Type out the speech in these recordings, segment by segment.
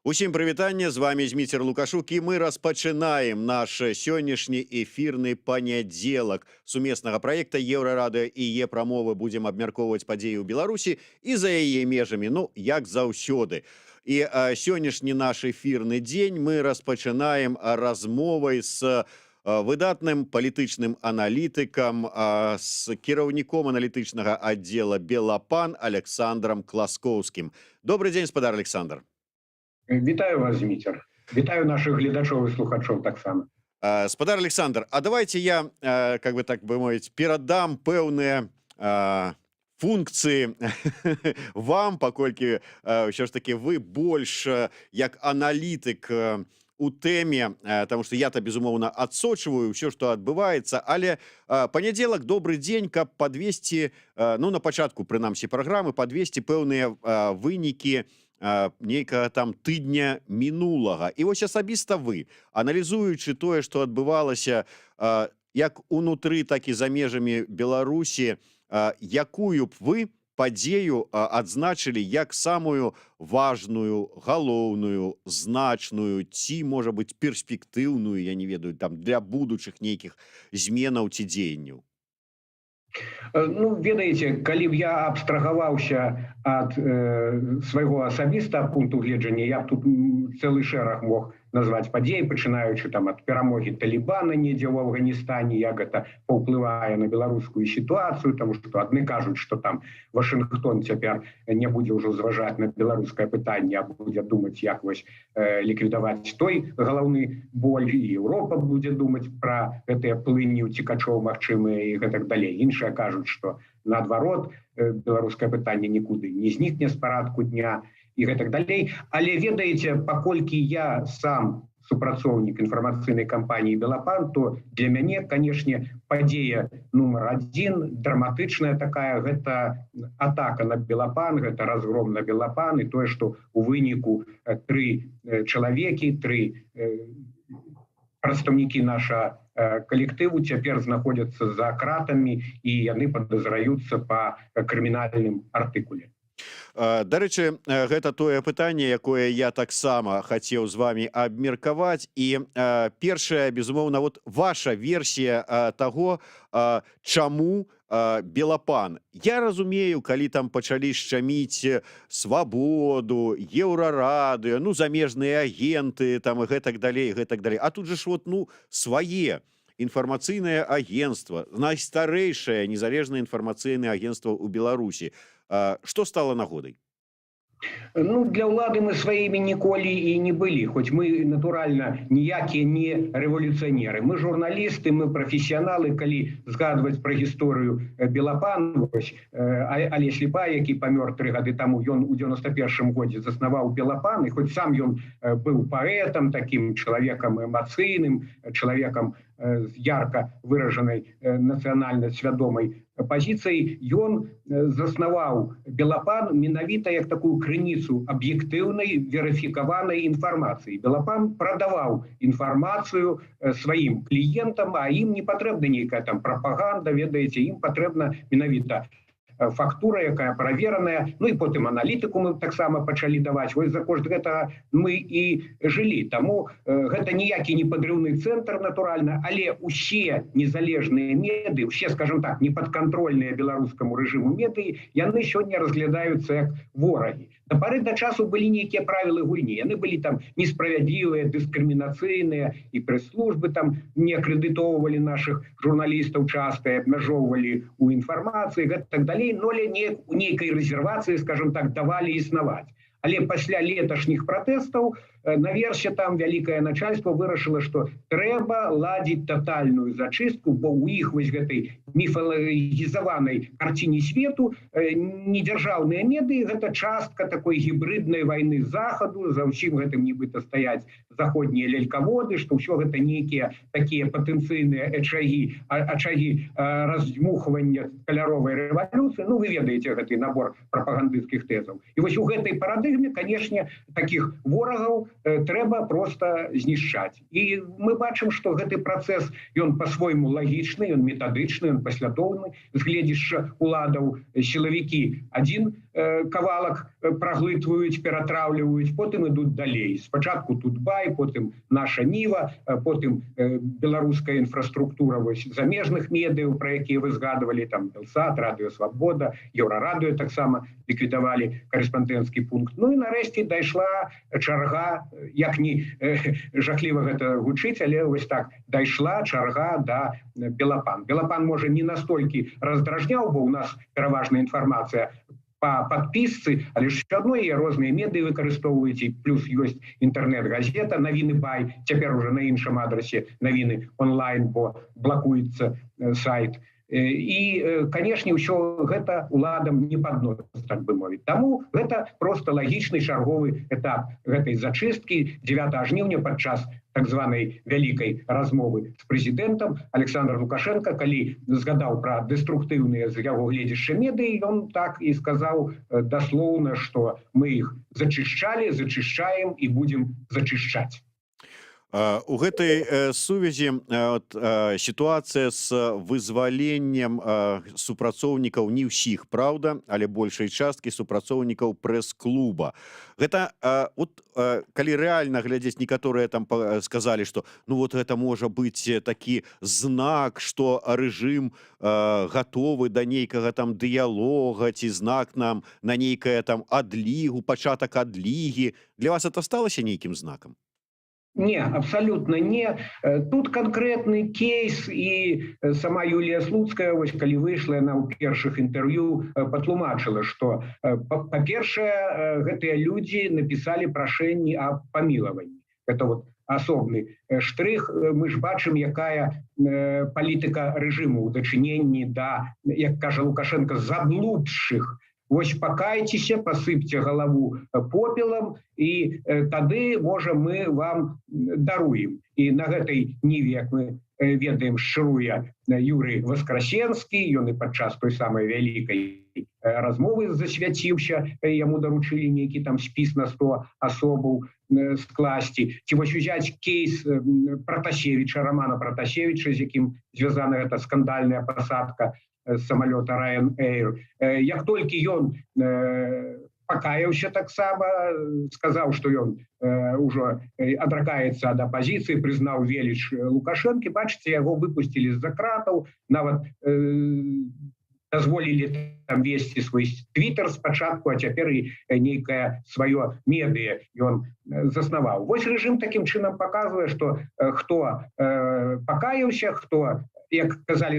Усім прывітанне, з вами Зміцер Лукашук, і мы распачынаем наш сённяшні эфірны панядзелак сумеснага праекта Еўрарада і Е-прамовы. Будзем абмяркоўваць падзеі ў Беларусі і за яе межамі, ну, як заўсёды. І сённяшні наш эфірны дзень мы распачынаем размовай з выдатным палітычным аналітыкам, з кіраўніком аналітычнага аддзела Белапан Александром Класкоўскім. Добрый дзень, спадар Александр. Вітаю вас, Зміцер. Вітаю наших глядачоў і слухачоў таксама. Спадар Александр, а давайте я, как бы так бы мовіць, перадам пэўныя функцыі вам, паколькі ўсё ж таки вы больш як аналітык у тэме, потому что я-то, безумоўна, адсочваю ўсё, што адбываецца, але панядзелак добры дзень, каб падвесці, ну, на пачатку, прынамсі, праграмы, падвесці пэўныя вынікі нейкага там тыдня мінулага. І вось асабіста вы, аналізуючы тое, што адбывалася як унутры, так і за межамі Беларусі, якую б вы падзею адзначылі як самую важную, галоўную, значную, ці, можа быць, перспектыўную, я не ведаю, там, для будучых нейкіх зменаў ці дзеянняў? Ну, ведаеце, калі б я абстрагаваўся ад свайго асабістага пункту гледжання, я б тут цэлы шэраг мог назваць падзей, пачынаючы там ад перамогі Талібана недзе ў Афганістане, як гэта паўплывае на беларускую сітуацыю, таму што адны кажуць, што там Вашынгтон цяпер не будзе ўжо зважаць на беларускае пытанне, а будзе думаць, як вось ліквідаваць той галаўны боль, і Еўропа будзе думаць пра гэтыя плыні ўцекачоў магчымыя і гэтак далей. Іншыя кажуць, што наадварот, беларускае пытанне нікуды не знікне з парадку дня і гэтак далей. Але ведаеце, паколькі я сам супрацоўнік інфармацыйнай кампаніі Белапан, то для мяне, канешне, падзея нумар адзін, драматычная такая, гэта атака на Белапан, гэта разгром на Белапан, і тое, што у выніку 3 чалавекі, 3 прадстаўнікі наша калектыву цяпер знаходзяцца за кратамі, і яны падазраюцца па крымінальным артыкуле. Дарэчы, гэта тое пытанне, якое я таксама хацеў з вами абмеркаваць. І першая, безумоўна, вот ваша версія таго, чаму Белапан. Я разумею, калі там пачалі шчаміць Свабоду, Еўрарадыё, ну, замежныя агенты, там, і гэтак далей, гэтак далей. А тут же ж вот, ну, свае інфармацыйнае агенцтва, найстарэйшае незалежнае інфармацыйнае агенцтва ў Беларусі. Што стала нагодай? Ну, для ўлады мы сваімі ніколі і не былі, хоць мы, натуральна, ніякія не рэвалюцыянеры. Мы журналісты, мы прафесіяналы, калі згадваць пра гісторыю Белапан, Алесь Ліпа, які памёр 3 гады таму, ён у 91-м годзе заснаваў Белапан, і хоць сам ён быў паэтам, такім чалавекам эмацыйным, чалавекам з ярка выражанай нацыянальна свядомай пазіцыяй, ён заснаваў Белапан менавіта як такую крыніцу аб'ектыўнай, верыфікаванай інфармацыі. Белапан прадаваў інфармацыю сваім кліентам, а ім не патрэбна нейкая там прапаганда, ведаеце, ім патрэбна менавіта фактура, якая правераная, ну і потым аналітыку мы таксама пачалі даваць. Вось за кошт гэтага мы і жылі. Таму гэта ніякі не падрыўны цэнтр, натуральна, але ўсе незалежныя медыі, усе, скажем так, непадкантрольныя беларускаму рэжыму медыі, яны сёння разглядаюцца як ворагі. Да пары да часу былі нейкія правілы гульні. Яны былі там несправядлівыя, дыскрымінацыйныя, і прэс-службы там не акрэдытоўвалі нашых журналістаў часта, абмяжоўвалі ў інфармацыі, гэтак далей, но у нейкай рэзервацыі, скажем так, давалі існаваць. Але пасля леташніх пратэстаў наверсе там вялікае начальство вырашыла, што трэба ладзіць татальную зачыстку, бо ў іх вось гэтай міфалагізаванай карціне свету недзяржаўныя медыі гэта частка такой гібрыднай вайны захаду, за ўсім гэтым нібыта стаяць заходнія лялькаводы, што ўсё гэта нейкія такія патэнцыйныя ачагі раздзьмухвання каляровай рэвалюцыі. Ну, вы ведаеце гэты набор прапагандысцкіх тэзаў. І вось у гэтай парадыгме, канешне, такіх ворагаў трэба проста знішчаць. І мы бачым, што гэты працэс, ён па-свойму лагічны, ён метадычны, ён паслядоўны, з гледзяшча уладаў сілавікі адзін кавалак праглытваюць, ператраўліваюць, потым ідуць далей. Спачатку Тутбай, потым наша Ніва, потым беларуская інфраструктура вось замежных медыяў, про якія вы згадывалі, там Белсат, Радыё Свабода, Еўрарадыё таксама ліквідавалі корэспандэнцкі пункт. Ну і нарэшце дайшла чарга, як не жахліва гэта гучыць, але вось так дайшла чарга да Белапан. Белапан, можа, не настолькі раздражняў, бо у нас пераважная інфармацыя по подписцы, але ж все одно є різні медіа використовують, і плюс є інтернет-газета «Новини Бай», тепер уже на іншому адресі «Новини онлайн», бо блокується сайт. І, конечно, ўсё гэта уладам не падносіць, так бы мовіць. Таму гэта просто лагічны чарговы этап гэтай зачысткі. 9 жніўня падчас так званай вялікай размовы з прэзідэнтам Александр Лукашенко, калі згадаў пра дэструктыўныя з яго гледзяшча медыі, ён так і сказаў даслоўна, што мы іх зачышчалі, зачышчаем і будзем зачышчаць. У гэтай сувязі сітуацыя з вызваленнем супрацоўнікаў не ўсіх, праўда, але большай часткі супрацоўнікаў прэс-клуба. Гэта калі рэальна глядзець, некаторыя там сказалі, што ну вот гэта можа быць такі знак, што рэжым гатовы да нейкага там дыялога, ці знак нам на нейкае там адлігу, пачатак адлігі. Для вас это сталася нейкім знакам? Не, абсолютно не. Тут конкретный кейс, и сама Юлия Слуцкая, вось, калі выйшла, она ў першых інтэрв'ю патлумачыла, што, па-першае, гэтыя людзі напісалі прашэнні аб памілаванні. Это вот асобны штрых. Мы ж бачым, якая палітыка рэжыму ў дачыненні да, як кажа Лукашенко, заблудшых. Вось пакайцеся, пасыпьце галаву попелам, і тады, можа, мы вам даруем. І на гэтай ніве, як мы ведаем, шчыруе Юрый Васкрасенскі, ён і падчас той самай вялікай размовы засвяціўся, яму даручылі нейкі там спіс на 100 асобаў скласці. Ці вось узяць кейс Пратасевіча, Романа Пратасевіча, з якім звязана гэта скандальная пасадка самолета Ryanair. Як толькі ён пакаяўся таксама, сказаў, што ён ўжо адракаецца ад апазіцыі, прызнаў веліч Лукашэнкі, бачыце, яго выпусцілі з-за кратаў, нават дазволілі там весці свой твиттер спачатку, а цяпер і нейкае сваё медыа ён заснаваў. Вось рэжым такім чынам паказвае, што хто пакаяўся, хто, як казалі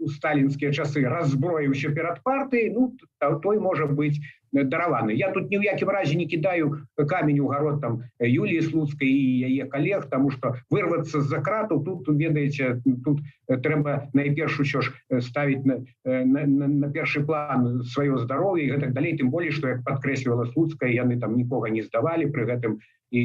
у сталінскія часы, раззброіўся перад партыяй, ну, той можа быць дараваны. Я тут ні ў якім разе не кідаю камень у гарод там Юліі Слуцкай і яе калег, таму што вырвацца з-за кратаў, тут, ведаеце, тут трэба найперш усё ж ставіць на першы план сваё здароўе і гэтак далей, тым болей, што, як падкрэслівала Слуцкая, яны там нікога не здавалі пры гэтым, і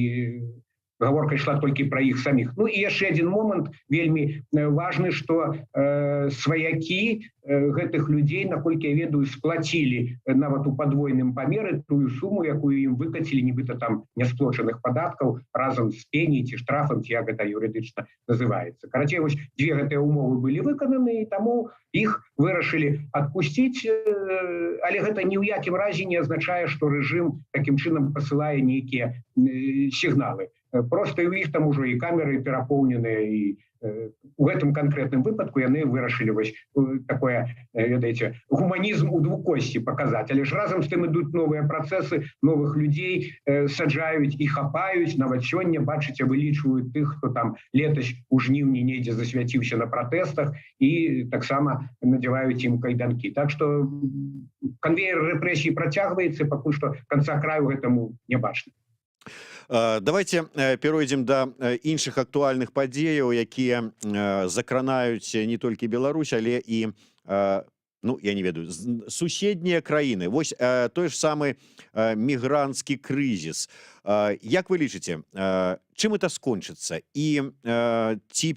гаворка ішла толькі пра іх саміх. Ну і яшчэ адзін момант вельмі важны, што сваякі гэтых людзей, наколькі я ведаю, сплацілі нават у падвойным памеры тую суму, якую ім выкацілі, нібыта там нясплочаных падаткаў разам з пеняй ці штрафам, ці як гэта юрыдычна называецца. Карацей, вось дзве гэтыя умовы былі выкананы, і таму іх вырашылі адпусціць, але гэта ні ў якім разе не азначае, што рэжым такім чынам пасылае нейкія сігналы. Просто у іх там ужо і камеры перапоўненыя, і у гэтым канкрэтным выпадку яны вырашылі вось такое, ведаеце, гуманізм у двукосці паказаць. Але ж разам з тым ідуць новыя працэсы, новых людзей саджаюць і хапаюць. Нават сёння, бачыце, вылічваюць тых, хто там летась у жніўні недзе засвяціўся на пратэстах, і таксама надзяваюць ім кайданкі. Так што канвеер рэпрэсій працягваецца, пакуль што канца краю гэтаму не бачна. Давайте перейдем да іншых актуальных падзеяў, якія закранаюць не толькі Беларусь, але і, ну, я не ведаю, суседнія краіны. Вось той ж самы мігранцкі крызіс. Як вы лічыце, чым это скончыцца? І ці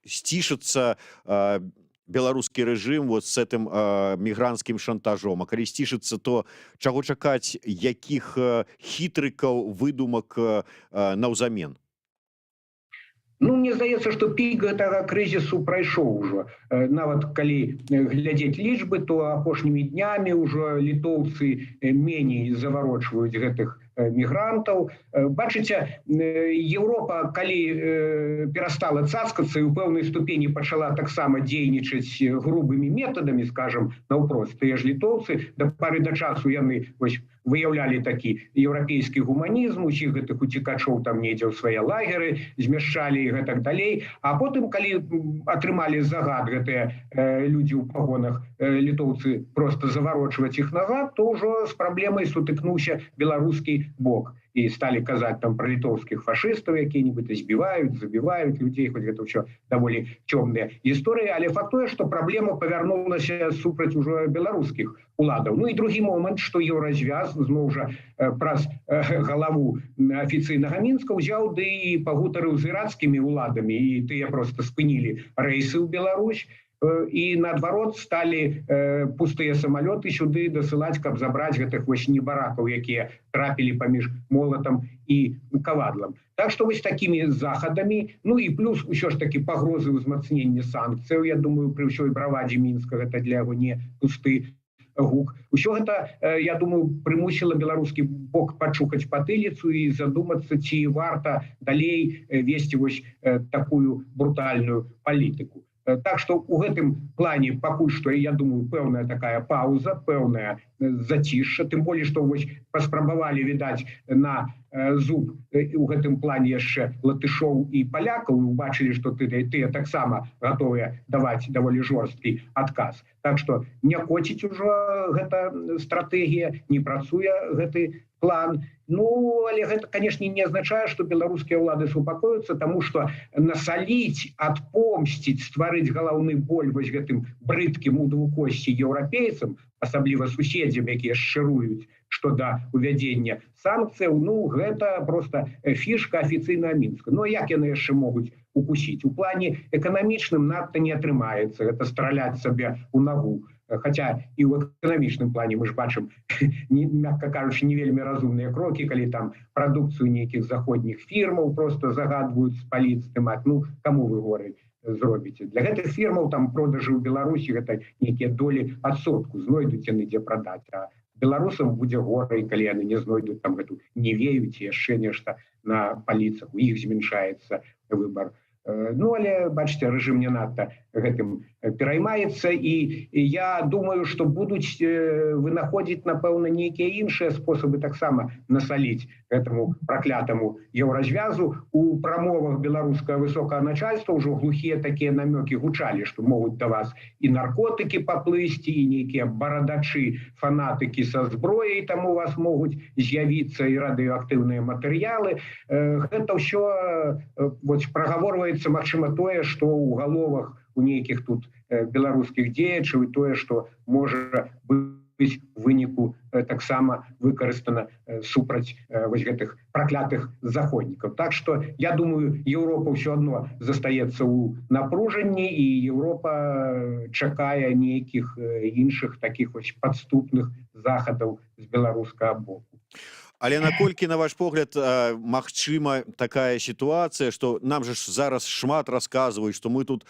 сцішыцца беларускі рэжым вот с этим мігрантскім шантажом, а калі сцішыцца, то чаго чакаць, якіх хітрыкаў, выдумак наўзамен? Ну, мне здаецца, што пік гэтага крызісу прайшоў ужо. Нават калі глядзець лічбы, то апошнімі днямі ўжо літоўцы меней заварочваюць гэтых мігрантаў. Бачыце, Еўропа, калі перастала цацкацца і ў пэўнай ступені пачала таксама дзейнічаць грубымі метадамі, скажам, наўпрост, тыя ж літоўцы, да пары да часу яны выяўлялі такі еўрапейскі гуманізм, усіх гэтых уцекачоў там недзе ў свае лагеры змяшчалі і гэтак далей. А потым, калі атрымалі загад гэтыя людзі ў пагонах, літоўцы проста заварочваць іх назад, то ўжо з праблемай сутыкнуўся беларускі бок. І сталі казаць там пра літоўскіх фашыстаў, якія-нібыта збіваюць, забіваюць людзей, хоць гэта ўсё даволі цёмныя гісторыі, але факт тое, што праблема павярнулася супраць ужо беларускіх уладаў. Ну і другі момант, што еўразвяз зноў жа праз галаву афіцыйнага Мінска ўзяў ды і пагутарыў з ірацкімі уладамі, і тыя проста спынілі рэйсы ў Беларусь, і наадварот сталі пустыя самалёты сюды дасылаць, каб забраць гэтых небаракаў, якія трапілі паміж молатам і кавадлам. Так што вось такімі захадамі, ну і плюс усё ж такі пагрозы ўзмацнення санкцыяў, я думаю, пры ўсёй бравадзе Мінска гэта для яго не пусты гук. Усё гэта, я думаю, прымусіла беларускі бок пачухаць патыліцу і задумацца, ці варта далей весці вось такую брутальную палітыку. Так што ў гэтым плане пакуль што, я думаю, пэўная такая пауза, пэўная зацішша, тым болей, што вось паспрабавалі, відаць, на зуб у гэтым плане яшчэ латышоў і палякаў, і убачылі, што тыя таксама гатовыя даваць даволі жорсткі адказ. Так што не коціць ужо гэта стратэгія, не працуе гэты план. Ну, але гэта, канешне, не азначае, што беларускія ўлады супакоюцца, таму што насаліць, адпомсціць, стварыць галаўны боль вось гэтым брыдкім у двукосці еўрапейцам, асабліва суседзям, якія шчыруюць што да увядзення санкцыяў, ну, гэта проста фішка афіцыйнага Мінска. Ну, як яны яшчэ могуць укусіць? У плане эканамічным надта не атрымаецца гэта страляць сабе ў нагу. Хаця і ў эканамічным плане мы ж бачым, мякка кажучы, не вельмі разумныя крокі, калі там прадукцыю нейкіх заходніх фірмаў проста загадваюць спаліць, здымаць. Ну, каму вы горы зробіце? Для гэтых фірмаў там продажы ў Беларусі гэта нейкія долі адсотку, знойдуць яны дзе прадаць. А беларусам будзе горай, калі яны не знойдуць там гэту невею ці яшчэ нешта на паліцах, у іх змяншаецца выбар. Ну, але, бачыце, рэжым не надта гэтым пераймаецца, і я думаю, што будуць вынаходзіць, напэўна, нейкія іншыя спосабы таксама насаліць гэтаму праклятаму еўразвязу. У прамовах беларускага высокага начальства ўжо глухія такія намёкі гучалі, што могуць да вас і наркотыкі паплысці, і нейкія барадачы, фанатыкі са зброяй там у вас могуць з'явіцца, і радыеактыўныя матэрыялы. Гэта ўсё прагаворваецца, магчыма, тое, што ў галовах у нейкіх тут беларускіх дзеячаў, і тое, што можа быць у выніку таксама выкарыстана супраць вось гэтых праклятых заходнікаў. Так што, я думаю, Еўропа ўсё адно застаецца ў напружанні, і Еўропа чакае нейкіх іншых такіх вось падступных захадаў з беларускага боку. Але наколькі, на ваш погляд, магчыма такая сітуацыя, што нам же зараз шмат расказваюць, што мы тут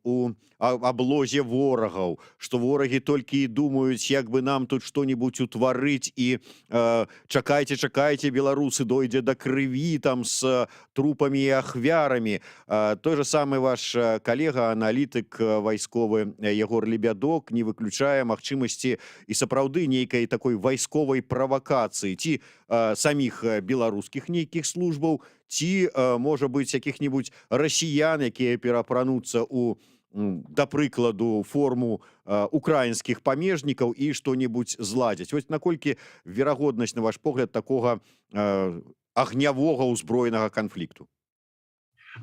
у аблозе ворагаў, што ворагі толькі і думаюць, як бы нам тут што-небудзь утварыць, і чакайце, чакайце, беларусы, дойдзе да крыві там з трупамі і ахвярамі. Той же самы ваш калега, аналітык вайсковы Егор Лебядок не выключае магчымасці і сапраўды нейкай такой вайсковай правакацыі, ці саміх беларускіх нейкіх службаў, ці, можа быць, якіх-небудзь расіян, якія перапрануцца ў, да прыкладу, форму украінскіх памежнікаў і што-небудзь зладзяць. Вось наколькі верагоднасць, на ваш погляд, такога агнявога ўзброенага канфлікту?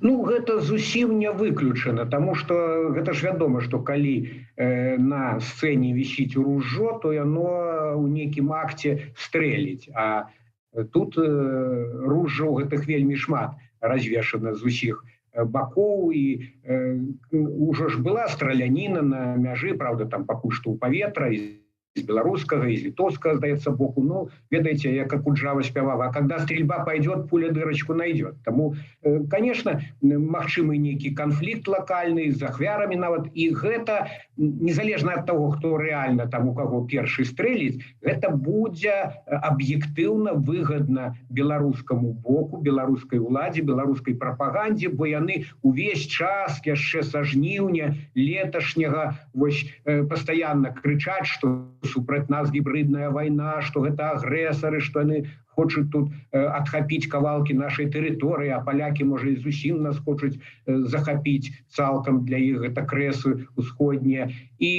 Ну, гэта зусім не выключана, таму што гэта ж вядома, што калі на сцэне вісіць ружжо, то яно ў нейкім акце стрэліць. А тут ружжа ў гэтых вельмі шмат развешана з усіх бакоў, і ўжо ж была страляніна на мяжы, правда, там пакуль што ў паветра, і из белорусского, из литовского, сдается боку. Ну, ведаете, я как Куджава спевала, а когда стрельба пойдет, пуля дырочку найдет. Тому, конечно, магчымы некий конфликт локальный с ахвярамі нават, и гэта, незалежно от того, кто реально там у кого перший стрелить, это будет объективно выгодно белорусскому боку, белорусской уладе, белорусской пропаганде, бо яны увесь час, яшчэ са жніўня леташняга, постоянно кричать, что супраць нас гибридная война, что это агрессоры, что они хочуць тут адхапіць кавалкі нашай тэрыторыі, а палякі, можа, і зусім нас хочуць захапіць цалкам, для іх гэта крэсы ўсходнія. І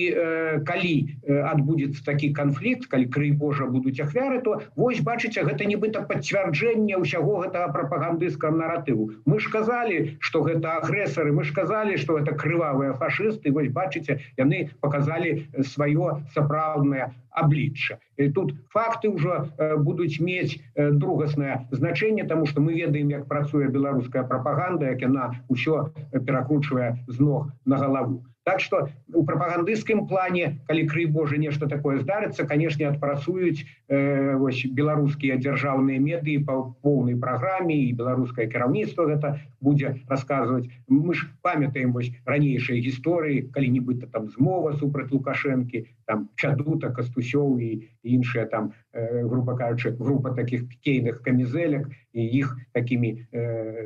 калі адбудзецца такі канфлікт, калі, крый Божа, будуць ахвяры, то вось, бачыце, гэта нібыта пацвярджэнне ўсяго гэтага прапагандысцкага наратыву. Мы ж казалі, што гэта агрэсары, мы ж казалі, што гэта крывавыя фашысты, вось, бачыце, яны паказалі сваё сапраўднае обличчя. И тут факты уже будут иметь другаснае значение, тому что мы ведаем, як працуе беларуская пропаганда, як яна ўсё перакручвае з ног на галаву. Так что у прапагандысцкім плане, калі, крый Божа, нешта такое здарыцца, конечно, адпрацуюць беларускія дзяржаўныя медыі по полной программе, и беларускае кіраўніцтва гэта будзе рассказывать. Мы ж памятаем ранейшыя гісторыі, калі нібыта там змова супраць Лукашэнкі, там Чадута, Кастусёў и іншыя там, грубо кажучы, группа таких пікейных камізэлек, и их такими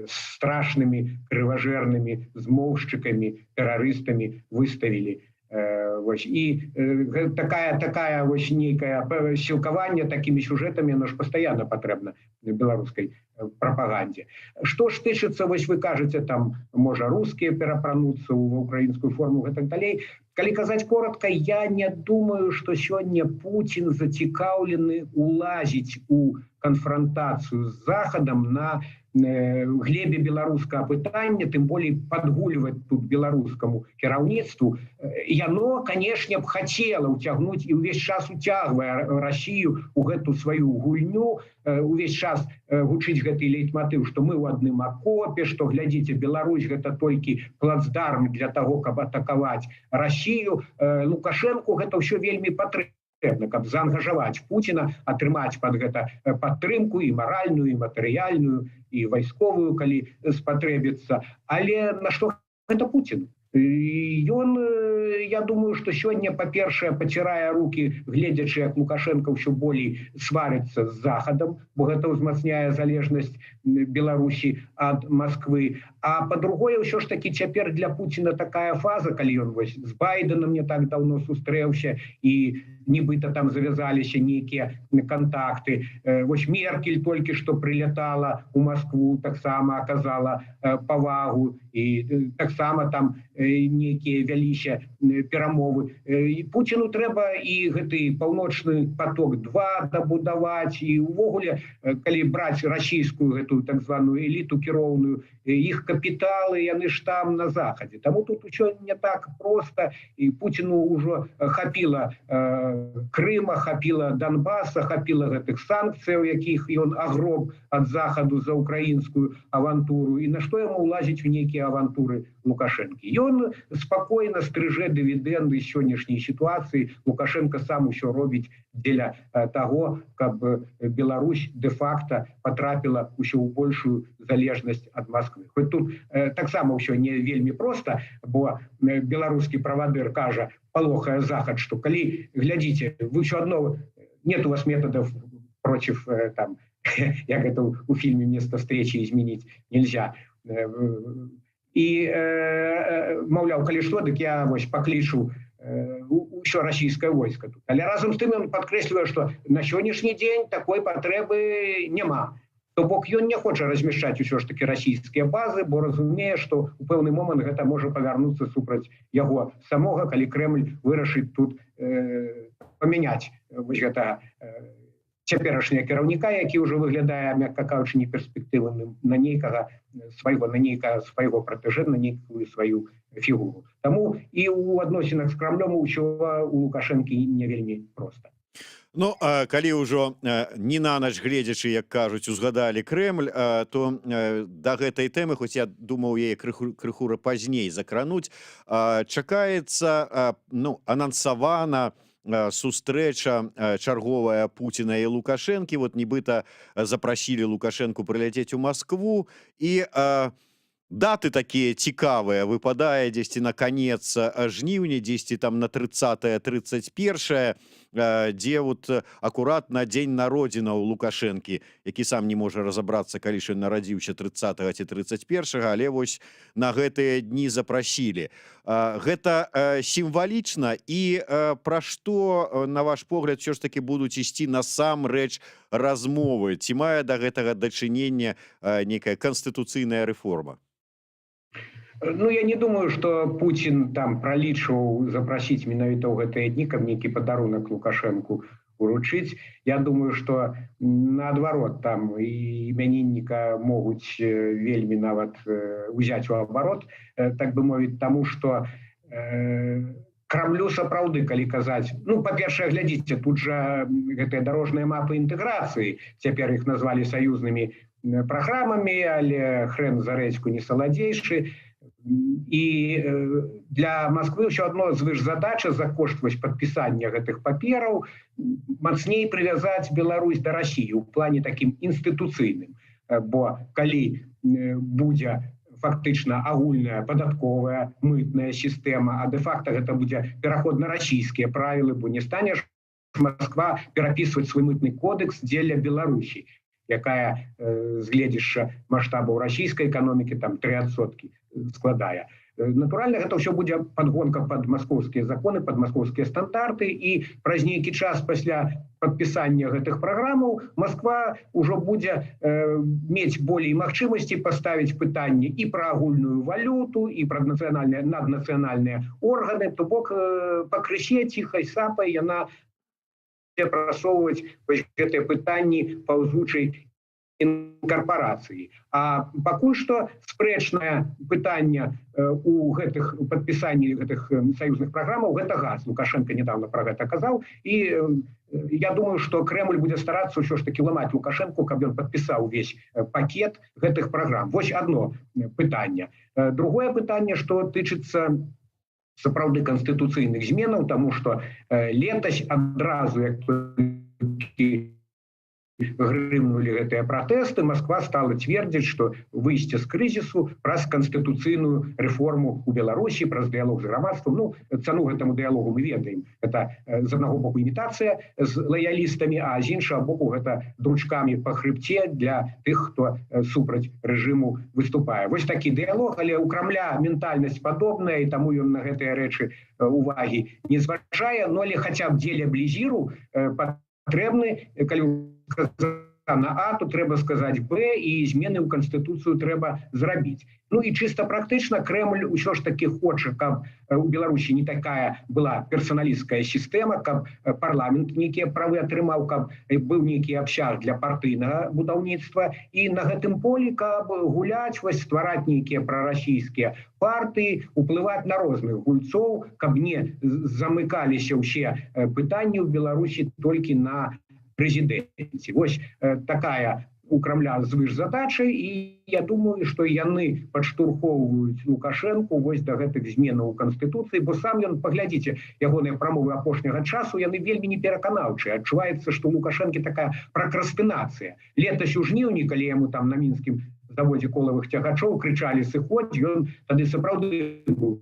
страшными, крыважэрнымі змоўшчыкамі, террористами выставили. И такая нейкае сілкаванне такими сюжетами, оно ж постоянно потребно беларускай пропаганде. Что ж тычыцца, вы кажете, там, можа, русские перапрануцца в украинскую форму и так далее. Калі казаць коротко, я не думаю, что сегодня Путин зацікаўлены улазить у конфронтацию с Заходом на глебе беларускага пытання, тым болей падгульваць тут беларускаму кіраўніцтву. Яно, конечно, б хотело уцягнуць і ўвесь час уцягвае Россию у гэту сваю гульню, увесь час гучыць гэты лейтмотыў, што мы ў адным акопе, што, глядзіце, Беларусь гэта толькі плацдарм для того, каб атакаваць Россию. Лукашенку гэта ўсё вельмі патрэбна, каб заангажаваць Путина, атрымаць под гэта падтрымку і маральную, і матэрыяльную, і вайсковую, калі спатрэбіцца. Але на што гэта Путин? И он, я думаю, что сегодня, по-першае, потирая руки, глядячи, як Лукашенко все болей сварится с Заходом, бо гэта узмацняе залежность Беларуси от Москвы. А по-другое, все ж таки, цяпер для Путина такая фаза, калі он с Байденом не так давно сустрэўся, и нібыта там завязаліся нейкія контакты. Меркель только что прилетала у Москву, таксама оказала павагу, и таксама там некие вяліся перамовы. Путину трэба і гэты паўночны поток-2 дабудаваць, і увогуле, калі браць расійскую гэту так званую эліту кіроўную, іх капіталы, яны ж там на Захадзе. Таму тут усё не так просто, і Путину ўжо хапіла Крыма, хапіла Донбасса, хапіла гэтых санкцыяў, якіх ён агроб ад Захаду за украінскую авантуру, і на што яму ўлазіць у нейкія авантуры Лукашэнкі. Ён спокойно стрыже дивиденды з сённяшняй ситуации. Лукашенко сам усё робіць дзеля того, каб Беларусь де-факто потрапила усё ў большую залежнасць ад Москвы. Хоть тут таксама ўсё не вельмі просто, бо беларускі правадыр кажа, палохае Захад, что калі, глядите, вы все одно, нет у вас методов против, там, як это у фильме «Место встречи» изменить нельзя. И, маўляў, калі што, дык я паклічу ўсё расійскае войска тут. Але разам з тым ён падкрэслівае, што на сённяшні дзень такой патрэбы няма. То бок ён не хоча размяшчаць усё ж такі расійскія базы, бо разумее, што ў пэўны момант гэта можа павярнуцца супраць яго самога, калі Крэмль вырашыць тут памяняць гэта цяперашняга кіраўніка, які ўжо выглядае, мякка кажучы, неперспектыўным на нейкага свайго пратэжэ, на нейкую сваю фігуру. Таму і ў адносінах з Крамлём ўсё у Лукашэнкі не вельмі проста. Ну, калі ўжо не на ноч гледзячы, як кажуць, узгадалі Крэмль, то да гэтай тэмы, хоць я думаў яе крыху пазней закрануць, чакаецца, анансавана сустрэча чарговая Пуціна і Лукашэнкі. Вот нібыта запрасілі Лукашэнку прыляцець у Маскву, і даты такія цікавыя, выпадае дзесьці на канец жніўня, дзесьці там на 30-31, дзе вот акурат на дзень народзінаў Лукашэнкі, які сам не можа разабрацца, калі ж ён нарадзіўся 30 ці 31, але вось на гэтыя дні запрасілі. Гэта сімвалічна, і пра што, на ваш погляд, ўсё ж такі будуць ісці насамрэч размовы? Ці мае да гэтага дачынення нейкая канстытуцыйная рэформа? Ну, я не думаю, что Путин там пролічваў запрасіць менавіта ў гэтыя дні, каб нейкі падарунак Лукашэнку уручыць. Я думаю, что наадварот, там і імянінніка могуць вельмі нават узяць у абарот, так бы мовіць, таму што Крамлю сапраўды, калі казаць, ну, па-першае, глядзіце, тут жа гэтыя дарожныя мапы інтэграцыі, цяпер іх назвалі саюзнымі праграмамі, але хрэн за рэдзьку не саладзейшы. І для Москвы ўсё адно звышзадача за кошт падпісання гэтых папераў мацней прывязаць Беларусь да Расіі ў плане такім інстытуцыйным. Бо калі будзе фактычна агульная падатковая мытная сістэма, а дэ-факта гэта будзе пераход на расійскія правілы, бо не стане ж Москва перапісваць свой мытны кодекс дзеля Беларусі, якая з гледзяшча маштабаў расійскай эканомікі там 3% складае. Натуральна, гэта ўсё будзе падгонка пад маскоўскія законы, пад маскоўскія стандарты, і праз нейкі час пасля падпісання гэтых праграмаў Москва ўжо будзе мець болей магчымасці паставіць пытанні і пра агульную валюту, і пра наднацыянальныя органы, то бок пакрысе ціхай сапай яна прасоўваць гэтыя пытанні паўзучай інкарпорацыі. А пакуль што спрэчнае пытанне у гэтых падпісанні гэтых саюзных праграмаў гэта газ. Лукашенко недавно пра гэта казаў, і я думаю, што Крэмль будзе старацца ўсё ж такі ламаць Лукашенку, каб ён падпісаў увесь пакет гэтых праграм. Вось адно пытанне. Другое пытанне, што тычыцца сапраўды канстытуцыйных зменаў, таму што летась адразу, як грымнули гэтыя пратэсты, Москва стала цвердзіць, што выйсце з крызісу праз канстытуцыйную рэформу ў Беларусі, праз дыялог з грамадствам. Ну, цану гэтаму дыялогу мы ведаем. Гэта з аднаго боку імітацыя з лаялістамі, а з іншага боку гэта дручкамі па хрыбце для тых, хто супраць рэжыму выступае. Вось такі дыялог, але ў Крамля ментальнасць падобная, і таму ён на гэтыя рэчы увагі не зважае, но але хаця б дзеля блізіру патрэбны, калі на А, то трэба сказаць Б, і змены ў Канстытуцыю трэба зрабіць. Ну і чыста практычна Крэмль ўсё ж такі хоча, каб у Беларусі не такая была персаналісцкая сістэма, каб парламент нейкія правы атрымаў, каб быў нейкі абсяг для партыйнага будаўніцтва, і на гэтым полі каб гуляць, вось ствараць нейкія прарасійскія партыі, уплываць на розных гульцоў, каб не замыкаліся ўсе пытанні ў Беларусі толькі на прэзідэнце. Вось такая у Крамля звышзадача, і я думаю, што яны падштурхоўваюць Лукашэнку вось да гэтых зменаў у Канстытуцыі, бо сам ён, паглядзіце, ягоныя прамовы апошняга часу, яны вельмі непераканаўчыя. Адчуваецца, што у Лукашэнкі такая пракрастынацыя. Летась у жніўні, калі яму там на мінскім заводзе колавых цягачоў крычалі «сыходзь», ён тады сапраўды быў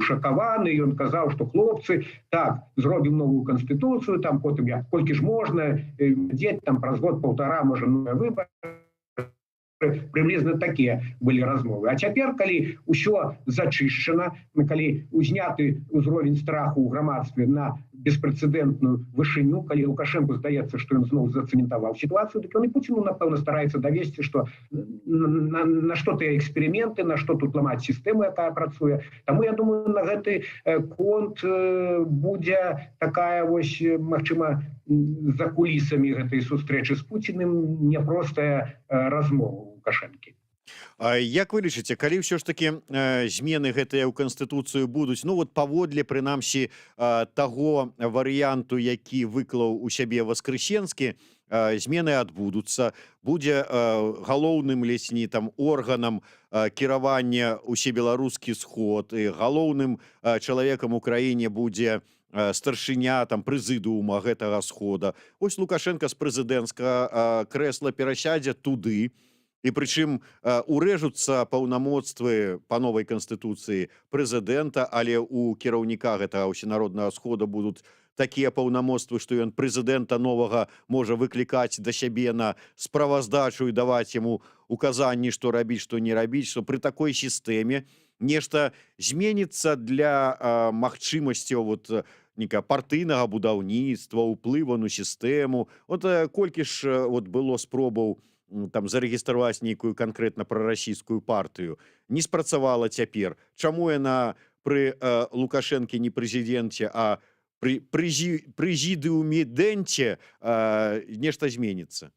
шакаваны, ён казаў, што хлопцы, так, зробім новую канстытуцыю, там потым колькі ж можна, дзець там праз год-паўтара, можа, новыя выбары. Прыблізна такія былі размовы. А цяпер, калі ўсё зачышчана, калі узняты ўзровень страху ў грамадстве на беспрэцэдэнтную вышыню, калі Лукашэнку здаецца, што ён зноў зацэментаваў сітуацыю, дык ён і Пуціну, напэўна, стараецца давесці, што на што тыя эксперыменты, на што тут ламаць сістэму, якая працуе. Таму, я думаю, на гэты конт будзе такая вось, магчыма, за кулісамі гэтай сустрэчы з Пуціным няпростая размова Лукашэнкі. Як вы лічыце, калі ўсё ж такі змены гэтыя ў Канстытуцыю будуць, ну вот паводле, прынамсі, таго варыянту, які выклаў у сябе Васкрэсенскі, змены адбудуцца, будзе галоўным ледзь не там органам кіравання усебеларускі сход, і галоўным чалавекам у краіне будзе старшыня там прэзідыума гэтага схода. Вось Лукашенко з прэзідэнцкага крэсла перасядзе туды, і прычым урэжуцца паўнамоцтвы па новай канстытуцыі прэзідэнта, але у кіраўніка гэтага ўсенароднага схода будуць такія паўнамоцтвы, што ён прэзідэнта новага можа выклікаць да сябе на справаздачу і даваць яму указанні, што рабіць, што не рабіць, што пры такой сістэме нешта зменіцца для магчымасцяў нейкага партыйнага будаўніцтва, ўплыву на сістэму. Колькі ж было спробаў там зарэгістраваць нейкую канкрэтна прарасійскую партыю, не спрацавала цяпер. Чаму яна пры Лукашэнке не прэзідэнце, а при прэзідыуме дэнце нешта зменіцца?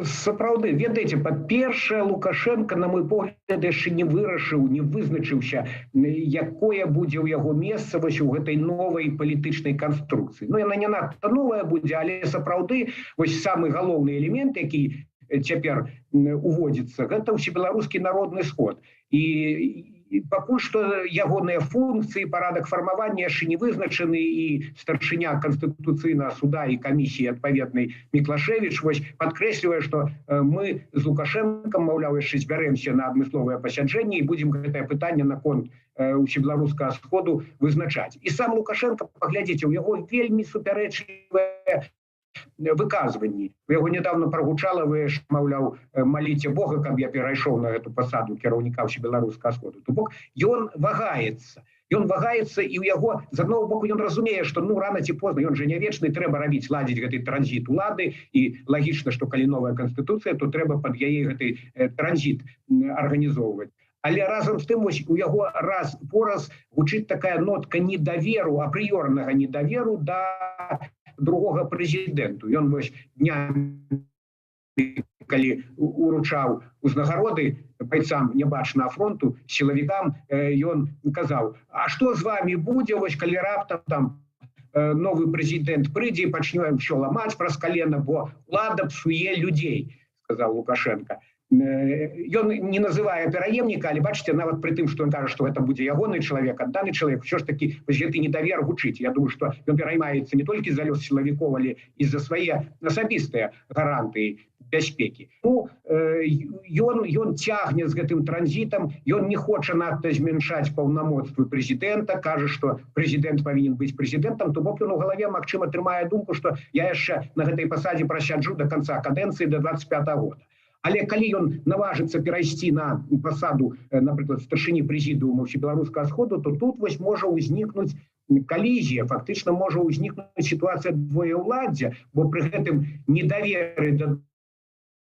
Сапраўды, ведаеце, па-першае, Лукашенко, на мой погляд, яшчэ не вырашыў, не вызначыўся, якое будзе ў яго месца вось у гэтай новай палітычнай канструкцыі. Ну, яна не надта новая будзе, але сапраўды вось самы галоўны элемент, які цяпер уводзіцца, гэта ўсебеларускі народны сход. І пакуль што ягоныя функцыі, парадак фармавання яшчэ не вызначаны, і старшыня Канстытуцыйнага суда і камісіі адпаведнай Міклашевіч вось падкрэслівае, што мы з Лукашэнкам, маўляў, яшчэ збяремся на адмысловае пасяджэнне і будзем гэтае пытанне наконт усебеларускага сходу вызначаць. І сам Лукашенко, паглядзіце, у яго вельмі супярэчлівыя выказванні. У яго недавно прагучала, вы ж, маўляў, маліце Бога, каб я перайшоў на эту пасаду кіраўніка ўсебеларускага сходу. То бок ён вагаецца. Ён вагаецца, і ў яго, з аднаго боку, ён разумее, што рана ці позна, ён жа не вечны, трэба рабіць, ладзіць гэты транзіт улады, і лагічна, што калі новая канстытуцыя, то трэба пад яе гэты транзіт арганізоўваць. Але разам з тым, вось у яго раз по раз гучыць такая нотка недаверу, апрыёрнага недаверу да другога прэзідэнту. Ён вось днямі, калі уручаў узнагароды байцам нябачнага фронту, сілавікам, ён казаў: а што з вамі будзе, вось калі раптам там новы прэзідэнт прыйдзе і пачне ўсё ламаць праз калена, бо ўлада псуе людзей, сказаў Лукашенко. Ён не называе пераемніка, але бачыце, нават пры тым, што ён кажа, што гэта будзе ягоны чалавек, адданы чалавек, ўсё ж такі вось гэты недавер гучыць. Я думаю, што ён пераймаецца не толькі за лёс сілавікоў, але і за свае асабістыя гарантыі бяспекі. Ну, ён цягне з гэтым транзітам, ён не хоча надта змяншаць паўнамоцтвы прэзідэнта, кажа, што прэзідэнт павінен быць прэзідэнтам, то бок ён у галаве, магчыма, трымае думку, што я яшчэ на гэтай пасадзе прасяджу да канца кадэнцыі, да 25-го года. Але калі ён наважыцца перайсці на пасаду, напрыклад, старшыні прэзідыума ўсебеларускага сходу, то тут вось можа ўзнікнуць калізія, фактычна можа ўзнікнуць сітуацыя двоеўладдзя, бо пры гэтым недаверы да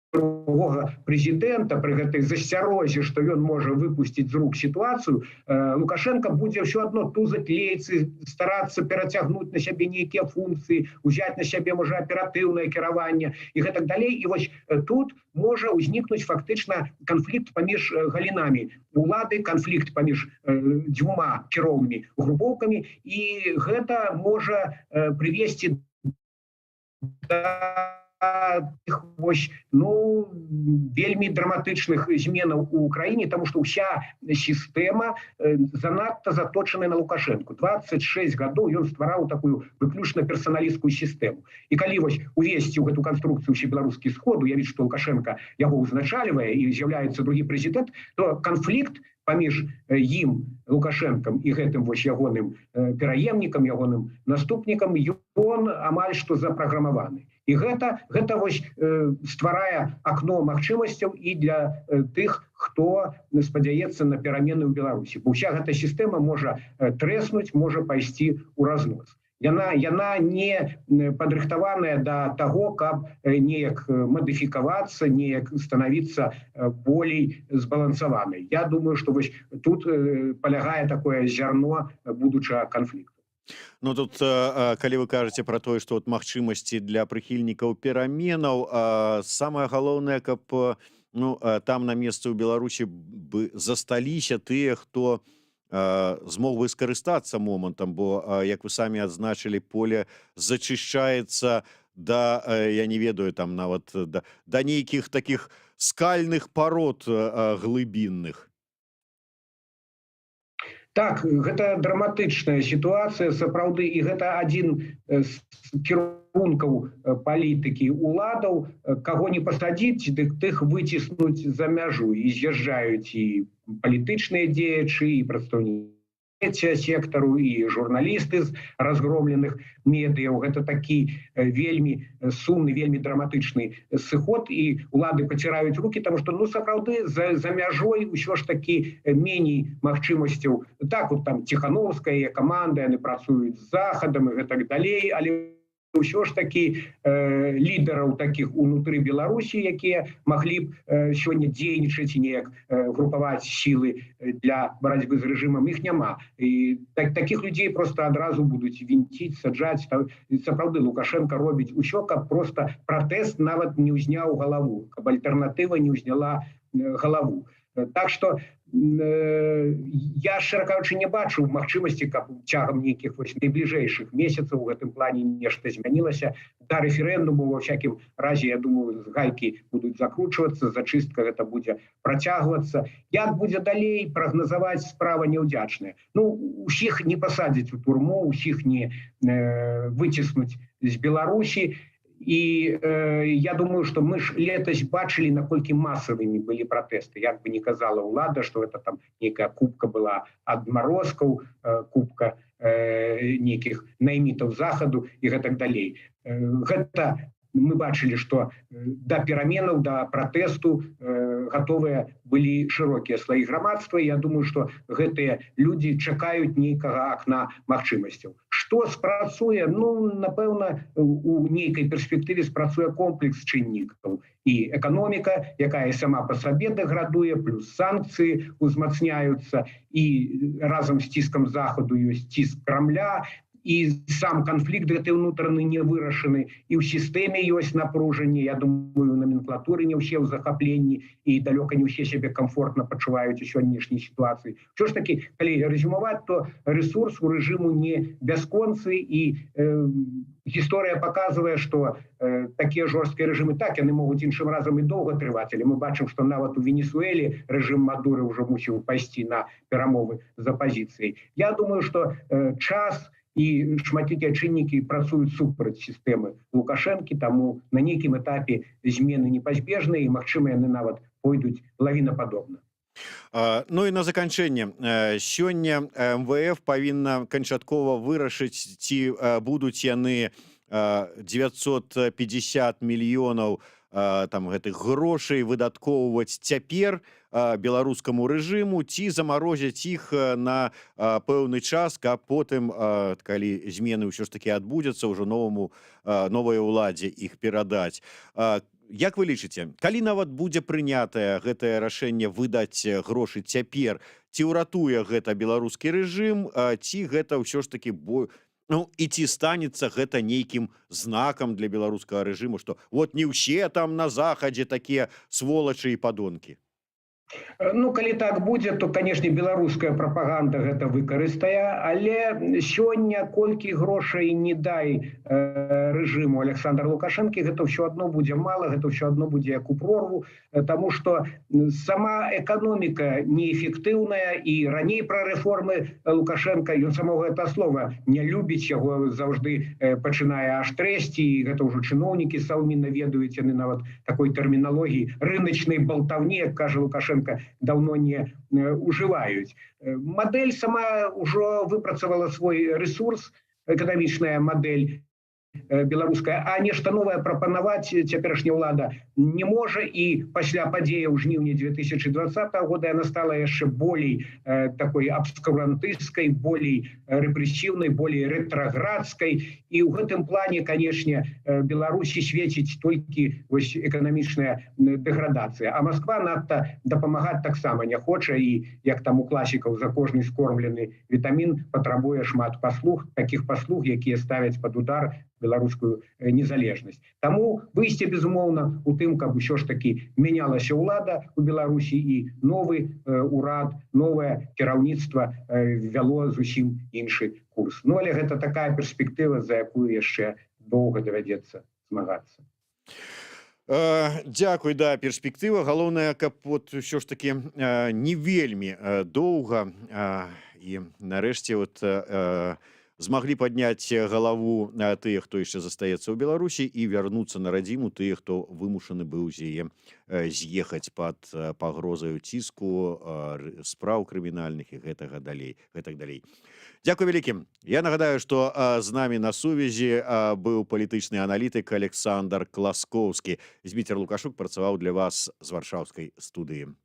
другога прэзідэнта, пры гэтай засцярозе, што ён можа выпусціць з рук сітуацыю, Лукашенко будзе ўсё адно тузаць лейцы, старацца перацягнуць на сябе нейкія функцыі, узяць на сябе, можа, аператыўнае кіраванне і гэтак далей. І вось тут можа ўзнікнуць фактычна канфлікт паміж галінамі улады, канфлікт паміж дзвюма кіроўнымі групоўкамі, і гэта можа прывесці да тых вось, вельмі драматычных зменаў у краіне, таму што ўся сістэма занадта заточаная на Лукашэнку. 26 гадоў ён ствараў такую выключна персаналісцкую сістэму. І калі вось увесці ў гэту канструкцыю ўсебеларускі сход, уявіць, што Лукашенко яго ўзначальвае і з'яўляецца другі прэзідэнт, то канфлікт паміж ім, Лукашэнкам, і гэтым вось ягоным пераемнікам, ягоным наступнікам, ён амаль што запраграмаваны. І гэта вось стварае акно магчымасцяў і для тых, хто спадзяецца на перамены ў Беларусі. Бо ўся гэта сістэма можа трэснуць, можа пайсці ў разнос. Яна не падрыхтаваная да таго, каб неяк мадыфікавацца, неяк станавіцца болей збалансаванай. Я думаю, што вось тут палягае такое зярно будучага канфлікту. Ну, тут, калі вы кажаце пра тое, што магчымасці для прыхільнікаў пераменаў, самае галоўнае, каб там на месцы ў Беларусі засталіся тыя, хто змог бы скарыстацца момантам, бо, як вы самі адзначылі, поле зачышчаецца да я не ведаю там нават да нейкіх таких скальных парод глыбінных. Так, гэта драматычная сітуацыя сапраўды, і гэта адзін з кірункаў палітыкі ўладаў, каго не пасадзіць, дык тых выціснуць за мяжу, і з'язджаюць і палітычныя дзеячы, і прадстаўнікі сектару, і журналісты з разгромленых медыяў. Гэта такі вельмі сумны, вельмі драматычны сыход, і улады паціраюць рукі, таму што сапраўды за мяжой ўсё ж такі меней магчымасцяў. Так, от там Ціхановская каманда, яны працуюць з захадам і гэтак далей, але ўсё ж такі лідараў такіх унутры Беларусі, якія маглі б сёння дзейнічаць і неяк групаваць сілы для барацьбы з рэжымам, іх няма. І такіх людзей проста адразу будуць вінціць, саджаць. Сапраўды Лукашенко робіць усё, каб проста пратэст нават не ўзняў галаву, каб альтэрнатыва не ўзняла галаву. Так што я, шчыра кажучы, не бачу магчымасці, каб цягам нейкіх найбліжэйшых месяцаў у гэтым плане нешта змянілася. Да рэферэндуму, ва всякім разе, я думаю, гайкі будуць закручвацца, зачыстка гэта будзе працягвацца. Як будзе далей, прагназаваць справа няўдзячная. Усіх не пасадзяць у турму, усіх не выціснуць з Беларусі. І я думаю, што мы ж летась бачылі, наколькі масавымі былі пратэсты. Як бы не казала ўлада, што гэта там нейкая купка была адмарозкаў, купка нейкіх наймітаў захаду і гэтак далей. Гэта мы бачылі, што да пераменаў, да пратэсту гатовыя былі шырокія слаі грамадства. Я думаю, што гэтыя людзі чакаюць нейкага акна магчымасцяў. Што спрацуе? Напэўна, у нейкай перспектыве спрацуе комплекс чыннікаў. І эканоміка, якая сама па сабе дэградуе, плюс санкцыі узмацняюцца, і разам з ціскам захаду ёсць ціск Крамля, і сам канфлікт гэты ўнутраны не вырашаны, і ў сістэме ёсць напружанне. Я думаю, у номенклатуры не ўсе ў захапленні, і далёка не ўсе сябе комфортна пачуваюць у сённяшняй сітуацыі. Усё ж такі, калі рэзюмаваць, то рэсурс у рэжыму не бясконцы, і гісторыя паказвае, што такія жорсткія рэжымы, так, яны могуць іншым разам і доўга трываць, але мы бачым, што нават у Венесуэле рэжым Мадуры ўжо мусіў пайсці на перамовы з апазіцыяй. Я думаю, што час і шматлікія чыннікі працуюць супраць сістэмы Лукашэнкі, таму на нейкім этапе змены непазбежныя, і, магчыма, яны нават пойдуць лавінападобна. І на заканчэнне. Сёння МВФ павінна канчаткова вырашыць, ці будуць яны 950 мільёнаў там гэтых грошай выдаткоўваць цяпер беларускаму рэжыму, ці замарозяць іх на пэўны час, каб потым, калі змены ўсё ж такі адбудзяцца, ўжо новай уладзе іх перадаць. Як вы лічыце, калі нават будзе прынятае гэтае рашэнне выдаць грошы цяпер, ці ўратуе гэта беларускі рэжым, ці гэта ўсё ж такі і ці станецца гэта нейкім знакам для беларускага рэжыму, што вот не ўсе там на захадзе такія сволачы і падонкі? Калі так будзе, то, канешне, беларуская прапаганда гэта выкарыстае, але сёння колькі грошай не дай рэжыму Александра Лукашэнкі, гэта ўсё адно будзе мала, гэта ўсё адно будзе як у прорву, таму што сама эканоміка неэфектыўная, і раней пра рэформы Лукашенка, ён самого гэта слова не любіць, яго заўжды пачынае аж трэсці, і гэта ўжо чыноўнікі саўмінна ведаюць, яны нават такой тэрміналогіі рыначнай балтаўні, як кажа Лукашенко, давно не уживаюць. Модель сама ўжо выпрацавала свой ресурс, эканамічная модель беларуская, а нешта новае прапанаваць цяперашняя ўлада не можа, і пасля падзеяў жніўня 2020 года яна стала яшчэ болей такой абскурантысцкай, болей рэпрэсіўнай, болей рэтраградскай, і ў гэтым плане, канешне, Беларусі свеціць толькі эканамічная дэградацыя. А Москва надта дапамагаць таксама не хоча, і як там у класікаў за кожны скормлены вітамін патрабуе шмат паслуг, такіх паслуг, якія ставяць пад удар беларускую незалежнасць. Таму выйсце, безумоўна, у тым, каб усё ж такі мянялася ўлада у Беларусі, і новы урад, новае кіраўніцтва ввяло зусім іншы курс. Але гэта такая перспектыва, за якую яшчэ доўга давядзецца змагацца. Дзякуй, да, перспектыва. Галоўнае, каб вот ўсё ж такі не вельмі доўга і нарэшце вот змаглі падняць галаву тыя, хто яшчэ застаецца ў Беларусі, і вярнуцца на радзіму тыя, хто вымушаны быў з яе з'ехаць пад пагрозаю ціску, спраў крымінальных і гэтак далей. Дзякуй вялікім. Я нагадаю, што з намі на сувязі быў палітычны аналітык Александр Класкоўскі. Зміцер Лукашук працаваў для вас з варшаўскай студыі.